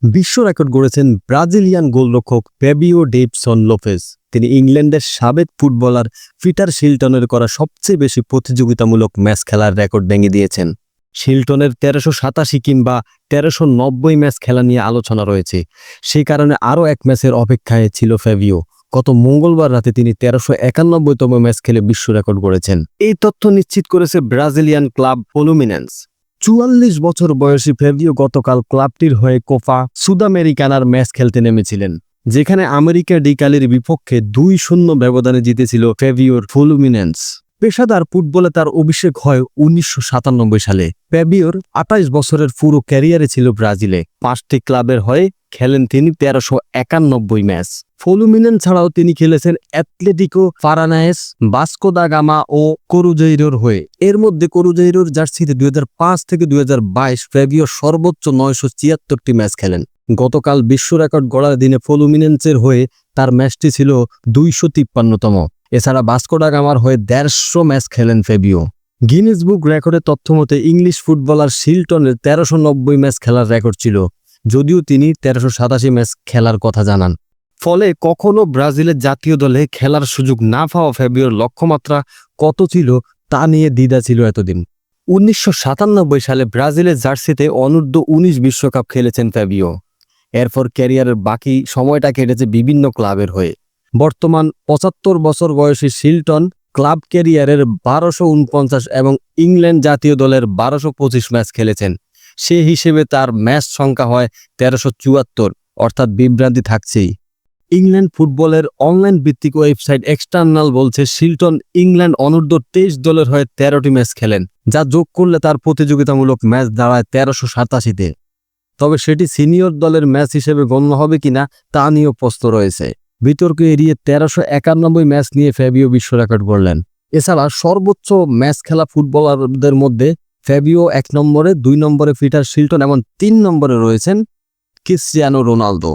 বিশ্ব রেকর্ড গড়েছেন ব্রাজিলিয়ান গোলরক্ষক ফ্যাবিও ডেভসন লোপেজ। তিনি ইংল্যান্ডের সাবেক ফুটবলার পিটার শিলটনের করা সবচেয়ে বেশি প্রতিযোগিতামূলক ম্যাচ খেলার রেকর্ড ভেঙে দিয়েছেন। শিলটনের 1387 কিংবা 1390 ম্যাচ খেলা নিয়ে আলোচনা রয়েছে। সেই কারণে আরও এক ম্যাচের অপেক্ষায় ছিল ফ্যাবিও। গত মঙ্গলবার রাতে তিনি 1391তম ম্যাচ খেলে বিশ্ব রেকর্ড গড়েছেন। এই তথ্য নিশ্চিত করেছে ব্রাজিলিয়ান ক্লাব ফ্লুমিনেন্স। 44 বছর বয়সী ফ্যাবিও গতকাল ক্লাবটির হয়ে কোপা সুদামেরিকানার ম্যাচ খেলতে নেমেছিলেন, যেখানে আমেরিকা ডি কালির বিপক্ষে 2-0 ব্যবধানে জিতেছিল ফ্যাবিওর ফ্লুমিনেন্স। পেশাদার ফুটবলে তার অভিষেক হয় 1997 সালে। ফ্যাবিওর 28 বছরের পুরো ক্যারিয়ারে ছিল ব্রাজিলে 5টি ক্লাবের হয়ে খেলেন তিনি 1391 ম্যাচ। ফ্লুমিনেন্স ছাড়াও তিনি খেলেছেন অ্যাটলেটিকো পারানায়েস, ভাস্কো দা গামা ও করুজেইরোর হয়ে। এর মধ্যে করুজেইরোর জার্সিতে 2005 থেকে 2022 ফ্যাবিও সর্বোচ্চ 976টি ম্যাচ খেলেন। গতকাল বিশ্ব রেকর্ড গড়ার দিনে ফ্লুমিনেন্সের হয়ে তার ম্যাচটি ছিল 253তম। এছাড়া ভাস্কো দা গামার হয়ে 150 ম্যাচ খেলেন ফ্যাবিও। গিনেস বুক রেকর্ডের তথ্যমতে ইংলিশ ফুটবলার শিলটনের 1390 ম্যাচ খেলার রেকর্ড ছিল, যদিও তিনি 1387 ম্যাচ খেলার কথা জানান। ফলে কখনো ব্রাজিলের জাতীয় দলে খেলার সুযোগ না পাওয়া ফ্যাবিওর লক্ষ্যমাত্রা কত ছিল তা নিয়ে দ্বিধা ছিল এতদিন। 1997 সালে ব্রাজিলের জার্সিতে অনূর্ধ্ব-19 বিশ্বকাপ খেলেছেন ফ্যাবিও। এরপর ক্যারিয়ারের বাকি সময়টা কেটেছে বিভিন্ন ক্লাবের হয়ে। বর্তমান 75 বছর বয়সী শিলটন ক্লাব ক্যারিয়ারের 1249 এবং ইংল্যান্ড জাতীয় দলের 1225 ম্যাচ খেলেছেন। সে হিসেবে তার ম্যাচ সংখ্যা হয় 1374, অর্থাৎ বিভ্রান্তি থাকছেই। ইংল্যান্ড ফুটবলের অনলাইন ভিত্তিক ওয়েবসাইট এক্সটার্নাল বলছে শিলটন ইংল্যান্ড অনূর্ধ্ব-23 দলের হয়ে 13টি ম্যাচ খেলেন, যা যোগ করলে তার প্রতিযোগিতামূলক ম্যাচ দাঁড়ায় 1387-তে। তবে সেটি সিনিয়র দলের ম্যাচ হিসেবে গণ্য হবে কিনা তা নিয়েও প্রশ্ন রয়েছে। বিতর্ক এড়িয়ে 1391 ম্যাচ নিয়ে ফ্যাবিও বিশ্ব রেকর্ড গড়লেন। এছাড়া সর্বোচ্চ ম্যাচ খেলা ফুটবলারদের মধ্যে ফ্যাবিও 1 নম্বরে, 2 নম্বরে পিটার শিলটন এবং 3 নম্বরে রয়েছেন ক্রিশ্চিয়ানো রোনালদো।